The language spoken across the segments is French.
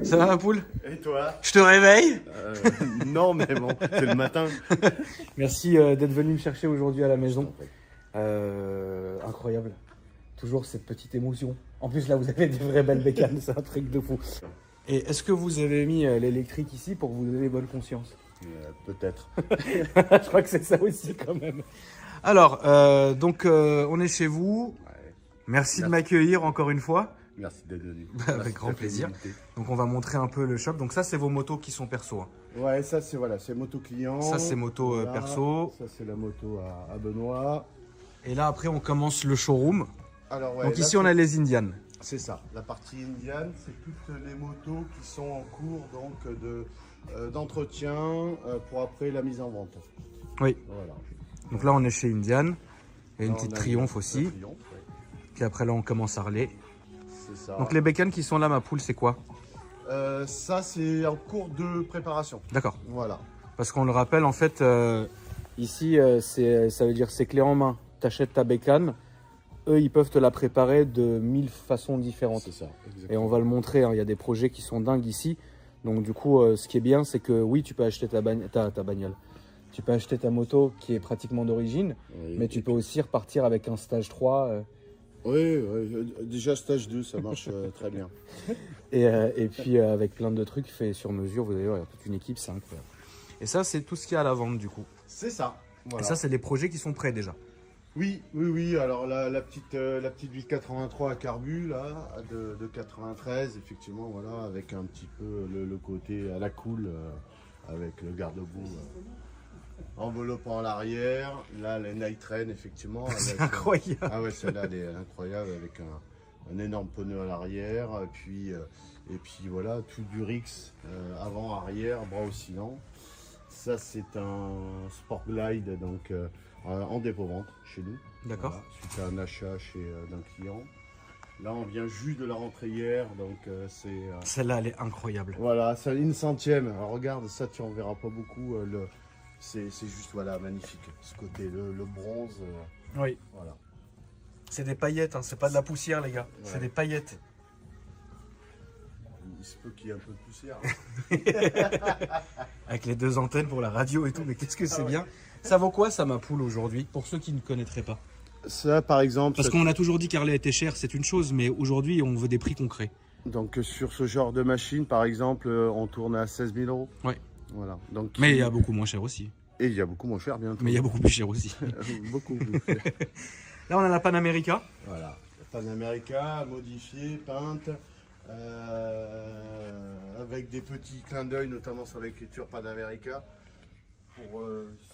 Ça va ma poule? Et toi? Je te réveille? Non, mais bon, c'est le matin. Merci d'être venu me chercher aujourd'hui à la maison. Incroyable. Toujours cette petite émotion. En plus là vous avez des vraies belles bécanes, c'est un truc de fou. Et est-ce que vous avez mis l'électrique ici pour vous donner bonne conscience? Peut-être. Je crois que c'est ça aussi quand même. Alors, on est chez vous. Ouais. Merci de m'accueillir encore une fois. Merci d'être venu. Avec grand plaisir. Donc on va montrer un peu le shop. Donc ça c'est vos motos qui sont perso. Hein. Ouais, ça c'est voilà, c'est moto client. Ça c'est moto Voilà. perso. Ça c'est la moto à Benoît. Et là après on commence le showroom. Alors, ouais, Donc là, ici on a les Indian. C'est ça. La partie Indian, c'est toutes les motos qui sont en cours donc d'entretien pour après la mise en vente. Oui. Voilà. Donc là on est chez Indian. Il y a une Là, petite on a Triumph la aussi. Triumph, ouais. Puis après là on commence Harley. C'est ça. Donc les bécanes qui sont là ma poule c'est quoi? Ça c'est en cours de préparation. D'accord. Voilà. Parce qu'on le rappelle en fait ici ça veut dire c'est clé en main. Tu achètes ta bécane. Eux, ils peuvent te la préparer de 1000 façons différentes. C'est ça, exactement. Et on va le montrer, hein. Il y a des projets qui sont dingues ici. Donc du coup, ce qui est bien, c'est que oui, tu peux acheter ta bagnole. Tu peux acheter ta moto qui est pratiquement d'origine, Oui, mais tu peux aussi repartir avec un stage 3. Oui, déjà stage 2, ça marche très bien. Et puis avec plein de trucs faits sur mesure. Vous allez voir, il y a toute une équipe, c'est incroyable. Et ça, c'est tout ce qu'il y a à la vente du coup. C'est ça. Voilà. Et ça, c'est les projets qui sont prêts déjà. Oui. Alors la petite 883 à carbu là, de 93, effectivement, voilà, avec un petit peu le côté à la cool, avec le garde-boue enveloppant l'arrière. Là, les Night Train, effectivement. C'est incroyable. Ah ouais, celle-là, elle est incroyable avec un énorme pneu à l'arrière, et puis voilà, tout du Rix avant, arrière, bras oscillants. Ça, c'est un Sport Glide, donc en dépôt-vente chez nous. D'accord. Voilà, suite à un achat d'un client. Là, on vient juste de la rentrer hier, donc c'est... Celle-là, elle est incroyable. Voilà, c'est une centième. Alors regarde, ça, tu en verras pas beaucoup. C'est juste, voilà, magnifique. Ce côté, le bronze. Oui. Voilà. C'est des paillettes, hein. C'est pas de la poussière, les gars. Ouais. C'est des paillettes. Il se peut qu'il y ait un peu de poussière. Avec les deux antennes pour la radio et tout, mais qu'est-ce que c'est bien. Ça vaut quoi ça ma poule aujourd'hui, pour ceux qui ne connaîtraient pas? Ça, par exemple... Parce qu'on a toujours dit qu'Harley était cher, c'est une chose, mais aujourd'hui on veut des prix concrets. Donc sur ce genre de machine, par exemple, on tourne à 16 000 euros. Ouais. Voilà. Donc, Mais il y a beaucoup moins cher aussi. Et il y a beaucoup moins cher, bien sûr. Mais il y a beaucoup plus cher aussi. Beaucoup plus cher. Là on a la Panamérica. Voilà. La Panamérica, modifiée, peinte, avec des petits clins d'œil, notamment sur l'écriture Panamérica. Pour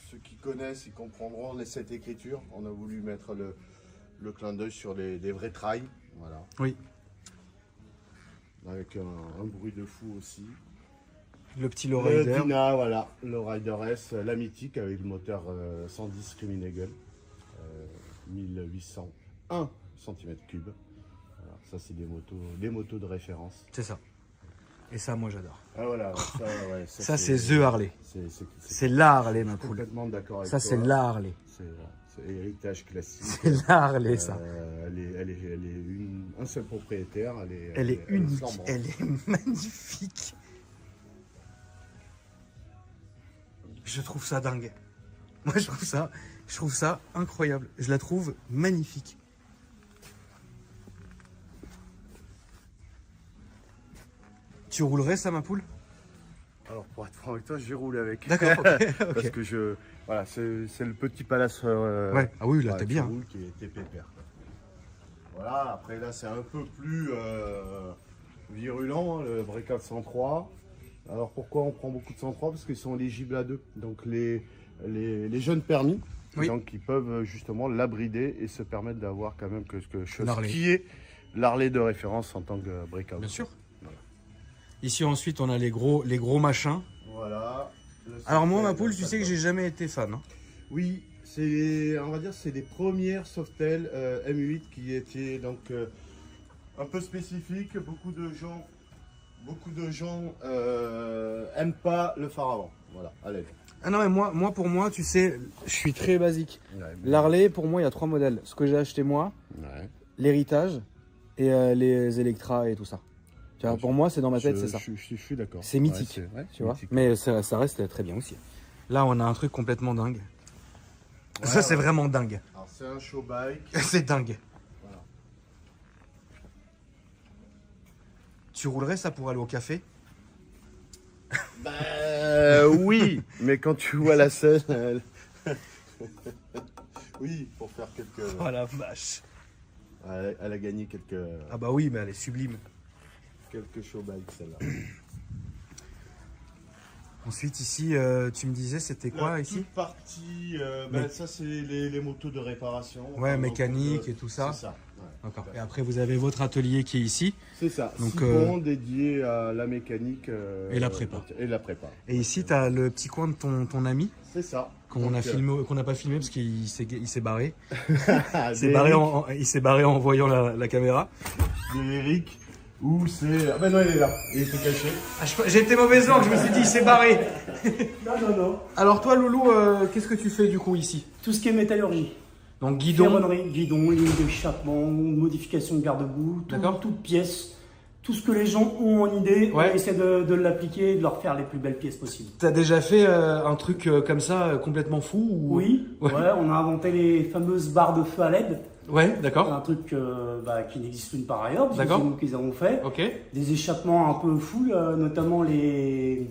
ceux qui connaissent, ils comprendront cette écriture. On a voulu mettre le clin d'œil sur les vrais trails. Voilà. Oui. Avec un bruit de fou aussi. Le petit Le lowrider. Dina, voilà. Le Rider S, la mythique avec le moteur 110 Criminagel. 1801 cm3. Voilà. Ça, c'est des motos de référence. C'est ça. Et ça, moi j'adore. Ah voilà, ça, ouais, Ça c'est The Harley. C'est C'est la Harley ma poule. complètement d'accord avec Ça toi. c'est la Harley. C'est héritage classique. C'est la Harley ça. Elle est un seul propriétaire. Elle est unique, flambante. elle est magnifique. Je trouve ça dingue. Moi je trouve ça incroyable. Je la trouve magnifique. Tu roulerais ça ma poule? Alors pour être franc avec toi, j'ai roulé avec. D'accord, ok. Parce que voilà, c'est le petit palace. Ouais. Ah oui, là t'es bien. Qui était pépère. Voilà, après là c'est un peu plus virulent, hein, le Breakout 103. Alors pourquoi on prend beaucoup de 103? Parce qu'ils sont éligibles à 2. Donc les jeunes permis, Oui. donc ils peuvent justement l'abrider et se permettre d'avoir quand même quelque chose L'Harley. qui est l'Harley de référence en tant que Breakout. Bien sûr. Voilà. Ici ensuite on a les gros machins. Voilà. Alors moi ma poule, tu sais que j'ai jamais été fan. Hein. Oui, on va dire c'est les premières Softail M8 qui étaient donc un peu spécifiques. Beaucoup de gens aiment pas le phare avant. Voilà, allez. Ah non mais moi pour moi tu sais, je suis très basique. Ouais, L'Harley pour moi il y a 3 modèles. Ce que j'ai acheté moi, ouais. l'héritage et les Electra et tout ça. Tu vois, pour moi, c'est dans ma tête, c'est ça. Je suis d'accord. C'est mythique, tu vois. Mais ça reste très bien aussi. Là, on a un truc complètement dingue. Ouais, ça, c'est vraiment dingue. Alors, c'est un show bike. C'est dingue. Voilà. Tu roulerais ça pour aller au café? Bah oui, mais quand tu vois la scène, oui, pour faire quelques. Oh la vache. Elle a gagné quelques. Ah bah oui, mais elle est sublime. Quelques show bikes, celle-là. Ensuite, ici, tu me disais, c'était quoi ici? Toute partie, ça c'est les motos de réparation. Ouais, mécanique et tout ça. C'est ça. Ouais, d'accord. Et après, vous avez votre atelier qui est ici. C'est ça. Donc, dédié à la mécanique et la prépa. Et ici, tu as le petit coin de ton ami. C'est ça. Qu'on n'a pas filmé parce qu'il s'est barré. Il s'est barré en voyant la caméra. De Eric. Où c'est. Ah ben non, il est là. Il était caché. Ah, j'ai été mauvaise langue, je me suis dit, il s'est barré. Non. Alors, toi, Loulou, qu'est-ce que tu fais du coup ici? Tout ce qui est métallurgie. Donc, guidon. Ferronnerie, guidon, ligne d'échappement, modification de garde-boue, toute pièce. Tout ce que les gens ont en idée, on essaie de l'appliquer et de leur faire les plus belles pièces possibles. T'as déjà fait un truc comme ça, complètement fou ou... Oui, on a inventé les fameuses barres de feu à LED. Ouais, d'accord. Un truc qui n'existe nulle part ailleurs, parce que c'est nous qui les avons fait. Ok. Des échappements un peu fous, notamment les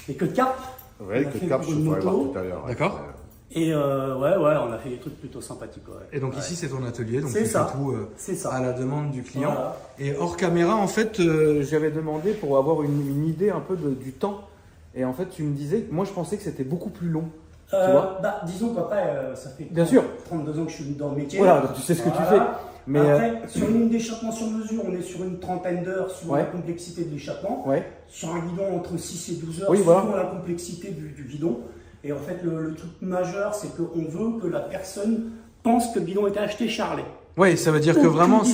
queues de carpe. Ouais, les queues de carpe, je pourrais voir tout à l'heure. D'accord. Et on a fait des trucs plutôt sympathiques. Ouais. Et donc ici, c'est ton atelier, donc tu fais tout à la demande du client. Voilà. Et hors caméra, en fait, j'avais demandé pour avoir une idée un peu du temps. Et en fait, tu me disais, moi je pensais que c'était beaucoup plus long. Tu vois, disons qu'après, ça fait bien sûr 32 ans que je suis dans le métier. Voilà, donc tu sais ce que tu fais. Mais après, sur une ligne d'échappement sur mesure, on est sur une trentaine d'heures sur la complexité de l'échappement. Sur un guidon, entre 6 et 12 heures, selon la complexité du guidon. Et en fait, le truc majeur, c'est qu'on veut que la personne pense que le guidon était acheté Charlet. Oui, ça veut dire que vraiment,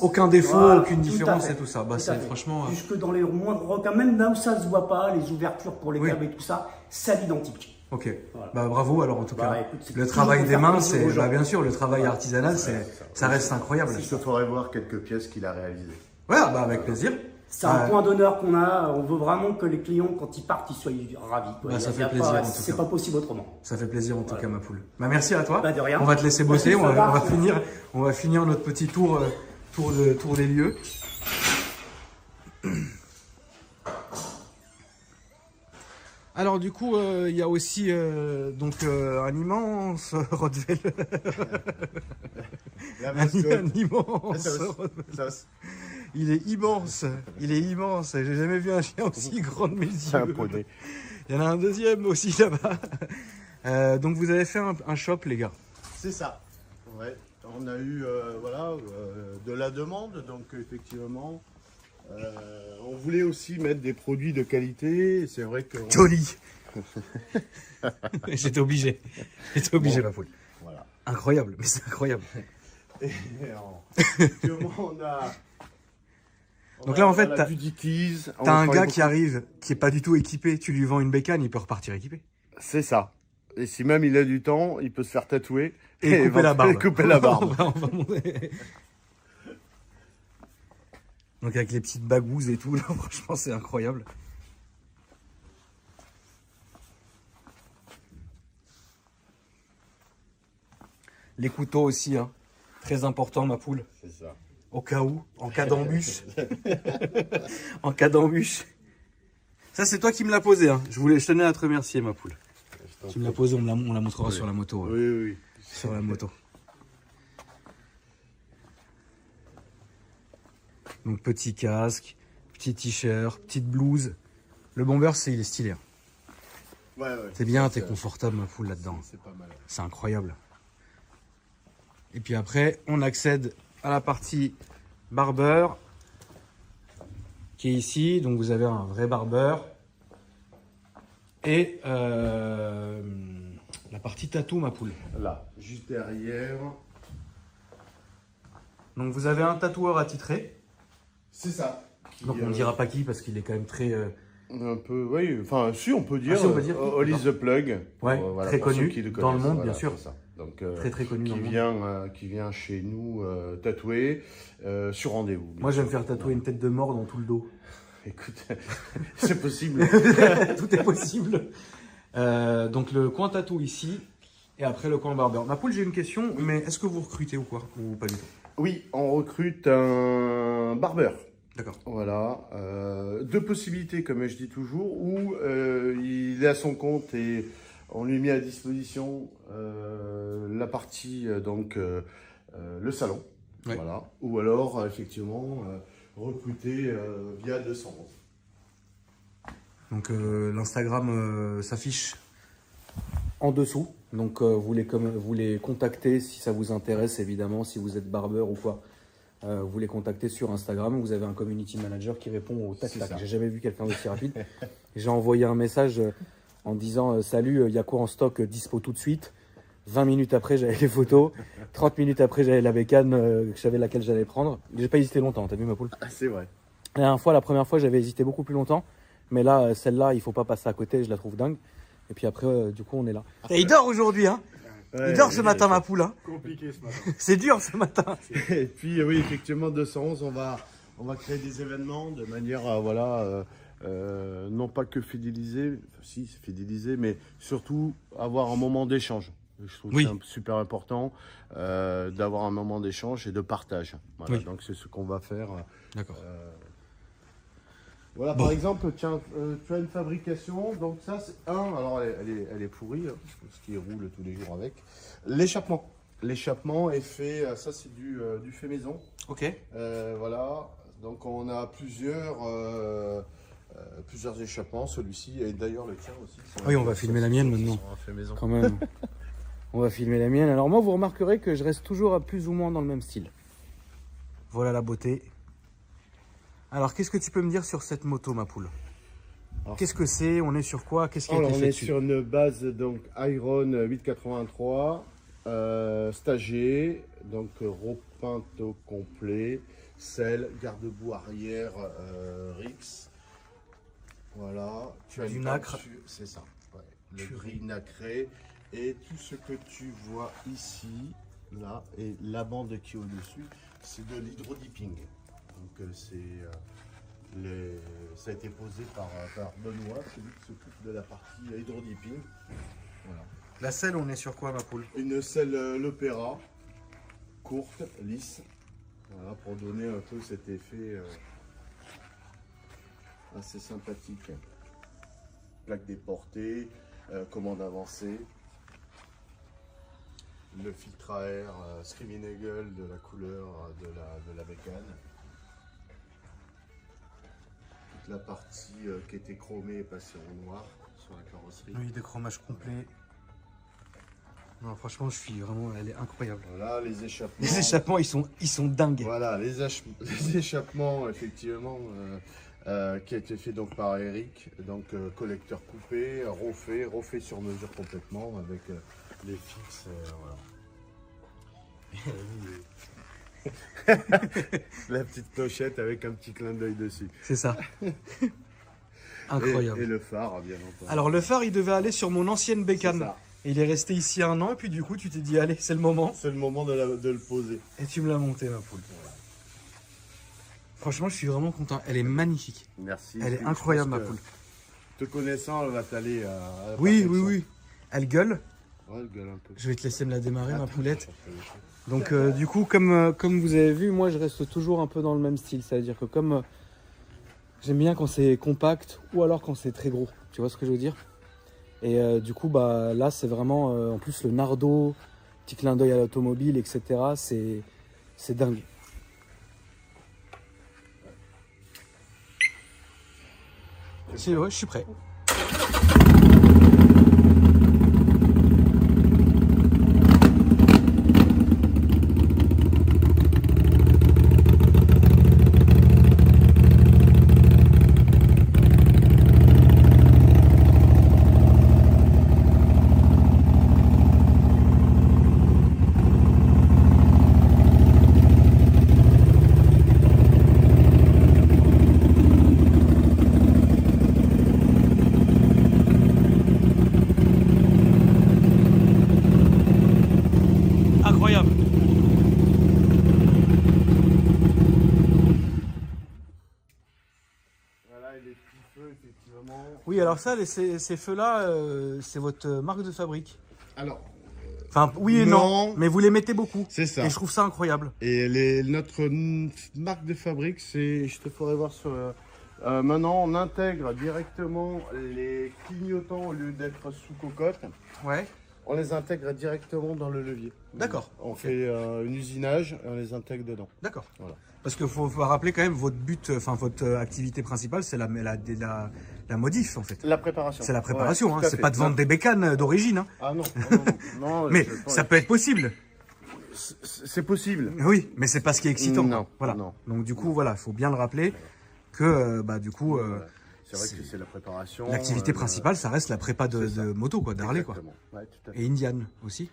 aucun défaut, aucune différence et tout ça. Bah, c'est franchement. Jusque dans les moindres requins, même là où ça se voit pas, les ouvertures pour les câbles et tout ça, c'est à l'identique. Ok, bah bravo alors en tout cas. Écoute, le travail des mains, c'est bien sûr, le travail artisanal, ça reste incroyable. Il te faudrait voir quelques pièces qu'il a réalisées. Ouais, bah avec plaisir. C'est un point d'honneur qu'on a. On veut vraiment que les clients, quand ils partent, ils soient ravis. Bah, ça fait plaisir. C'est pas possible autrement. Ça fait plaisir en tout cas, ma poule. Bah, merci à toi. Bah, de rien. On va te laisser bosser. On va finir notre petit tour des lieux. Alors du coup, il y a aussi un immense Rottweiler. Un immense Rottweiler. Il est immense. J'ai jamais vu un chien aussi grand de mes yeux. Il y en a un deuxième aussi là-bas. Donc vous avez fait un shop, les gars. C'est ça. Ouais. On a eu de la demande, donc effectivement. On voulait aussi mettre des produits de qualité. C'est vrai que. Joli. J'étais obligé, ma poule. Voilà. Incroyable, mais c'est incroyable. Et on a. Donc là, en fait, t'as un gars qui arrive, qui est pas du tout équipé. Tu lui vends une bécane, il peut repartir équipé. C'est ça. Et si même il a du temps, il peut se faire tatouer et couper la barbe. On va monter. Donc avec les petites bagouses et tout, là, franchement, c'est incroyable. Les couteaux aussi, hein. Très important, ma poule. C'est ça. Au cas où, en cas d'embûche. En cas d'embûche. Ça, c'est toi qui me l'as posé, hein. Je tenais à te remercier, ma poule. Tu me l'as posé, on la montrera sur la moto. Oui. Sur la moto. Donc petit casque, petit t-shirt, petite blouse. Le bomber, il est stylé. Hein. Ouais. C'est bien, t'es confortable, ma poule, là-dedans. C'est pas mal. C'est incroyable. Et puis après, on accède à la partie barbeur qui est ici. Donc vous avez un vrai barbeur. Et la partie tatou, ma poule. Là, juste derrière. Donc vous avez un tatoueur attitré. C'est ça. Donc on ne dira pas qui parce qu'il est quand même très... Un peu, oui. Enfin, si, on peut dire. Ah, si, on peut dire. Hollis the Plug. Ouais, très connu dans le monde, bien sûr. Donc, très connu qui vient chez nous tatouer sur rendez-vous. Moi, je vais me faire tatouer une tête de mort dans tout le dos. Écoute, c'est possible. Tout est possible. Donc, le coin tatou ici, et après le coin barbeur. Ma poule, j'ai une question, mais est-ce que vous recrutez ou quoi? Ou pas du tout? Oui, on recrute un barbeur. D'accord. Voilà. Deux possibilités, comme je dis toujours, où il est à son compte et on lui met à disposition la partie, le salon. Ouais. Voilà. Ou alors, effectivement, recruter via 211. Donc, l'Instagram s'affiche en dessous. Donc, vous les contactez si ça vous intéresse, évidemment, si vous êtes barbeur ou quoi. Vous les contactez sur Instagram. Vous avez un community manager qui répond au tac-tac. J'ai jamais vu quelqu'un d'aussi rapide. J'ai envoyé un message en disant salut, il y a quoi en stock dispo tout de suite. 20 minutes après, j'avais les photos. 30 minutes après, j'avais la bécane, je savais laquelle j'allais prendre. J'ai pas hésité longtemps, t'as vu ma poule? C'est vrai. La première fois, j'avais hésité beaucoup plus longtemps. Mais là, celle-là, il faut pas passer à côté, je la trouve dingue. Et puis après, du coup, on est là. Et il dort aujourd'hui, hein? Ouais, il dort ce matin, ma poule. Hein. Compliqué ce matin. C'est dur ce matin. Et puis, oui, effectivement, 211, on va créer des événements de manière à, non pas que fidéliser, si, c'est fidéliser, mais surtout avoir un moment d'échange. Je trouve que c'est super important d'avoir un moment d'échange et de partage. Voilà, donc c'est ce qu'on va faire. D'accord. Voilà, par exemple, tiens, tu as une fabrication, donc ça c'est alors elle est pourrie, hein, parce qu'il roule tous les jours avec. L'échappement. L'échappement est fait, ça c'est du fait maison. Ok. Voilà, donc on a plusieurs échappements, celui-ci, et d'ailleurs le tien aussi. Oui, on va filmer la mienne maintenant. Fait maison. Quand même. On va filmer la mienne. Alors moi, vous remarquerez que je reste toujours à plus ou moins dans le même style. Voilà la beauté. Alors, qu'est-ce que tu peux me dire sur cette moto, ma poule? Qu'est-ce que c'est? On est sur quoi? Qu'est-ce qui a été fait dessus? On est sur une base donc Iron 883, stagé, donc repeinte au complet, selle, garde-boue arrière, Rix. Voilà. Tu as du nacre. C'est ça. Ouais. Le gris nacré. Et tout ce que tu vois ici, là, et la bande qui est au-dessus, c'est de l'hydrodipping. Donc ça a été posé par Benoît, celui qui s'occupe de la partie hydrodipping. Voilà. La selle, on est sur quoi, ma poule? Une selle Lepera, courte, lisse, voilà, pour donner un peu cet effet assez sympathique. Plaque déportée, commande avancée. Le filtre à air Screaming Eagle de la couleur de la bécane. Toute la partie qui était chromée est passée en noir sur la carrosserie. Oui, déchromage complet. Non, franchement, elle est incroyable. Voilà, les échappements. Les échappements, ils sont dingues. Voilà, les échappements, effectivement, qui a été fait donc par Eric. Donc, collecteur coupé, refait sur mesure complètement avec les fixes, voilà. La petite clochette avec un petit clin d'œil dessus. C'est ça. Incroyable. Et le phare, bien entendu. Alors, le phare, il devait aller sur mon ancienne bécane. Et il est resté ici 1 an, et puis du coup, tu t'es dit, allez, c'est le moment. C'est le moment de le poser. Et tu me l'as monté, ma poule. Voilà. Franchement, je suis vraiment content. Elle est magnifique. Merci. Elle est incroyable, ma poule. Te connaissant, elle va t'aller à Oui. Elle gueule. Ouais, elle gueule un peu. Je vais te laisser me la démarrer, ma poulette. Donc, du coup, comme vous avez vu, moi, je reste toujours un peu dans le même style. C'est-à-dire que comme j'aime bien quand c'est compact ou alors quand c'est très gros. Tu vois ce que je veux dire? Et du coup, bah, là, c'est vraiment, en plus, le Nardo, petit clin d'œil à l'automobile, etc. C'est dingue. Ouais, je suis prêt. Voilà, et les petits feux, effectivement. Oui, alors ça, ces feux-là, c'est votre marque de fabrique. Alors, enfin, oui et non, mais vous les mettez beaucoup. C'est ça. Et je trouve ça incroyable. Et notre marque de fabrique, c'est, je te ferai voir sur... maintenant, on intègre directement les clignotants au lieu d'être sous cocotte. Ouais. On les intègre directement dans le levier. D'accord. On fait un usinage et on les intègre dedans. D'accord. Voilà. Parce qu'il faut rappeler quand même votre but, enfin votre activité principale, c'est la modif en fait. La préparation. C'est la préparation, ouais, hein. C'est pas de vendre des bécanes d'origine. Hein. Ah non, non. Mais ça peut être possible. C'est possible. Oui, mais c'est pas ce qui est excitant. Non. Voilà. Non. Donc du coup, voilà, il faut bien le rappeler que du coup. C'est vrai que c'est la préparation. L'activité principale, ça reste la prépa de moto, quoi, d'Harley, quoi. Ouais, tout à fait. Et Indian aussi.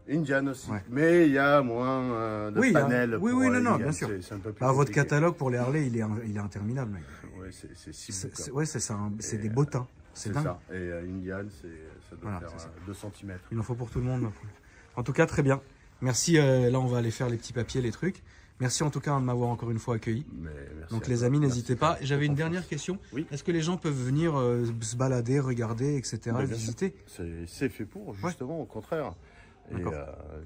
Indian aussi. Ouais. Mais il y a moins de panels. Oui, non, bien sûr. C'est un peu plus votre catalogue pour les Harley, il est interminable, mec. Ouais, c'est 6 bouts. Ouais, c'est des bottins. C'est dingue. Ça. Et Indian, ça doit faire 2 cm. Il en faut pour tout le monde. En tout cas, très bien. Merci. Là, on va aller faire les petits papiers, les trucs. Merci en tout cas de m'avoir encore une fois accueilli. Donc les amis, n'hésitez pas. J'avais une dernière question. Oui. Est-ce que les gens peuvent venir se balader, regarder, etc., visiter? C'est fait pour, justement, au contraire. Et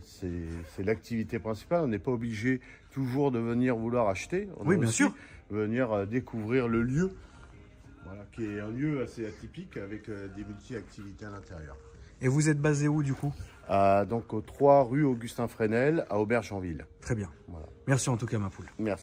c'est l'activité principale. On n'est pas obligé toujours de venir vouloir acheter. On bien sûr. Venir découvrir le lieu, voilà, qui est un lieu assez atypique avec des multi-activités à l'intérieur. Et vous êtes basé où du coup? Donc aux 3 rue Augustin Fresnel à Aubergenville. Très bien. Voilà. Merci en tout cas, ma poule. Merci.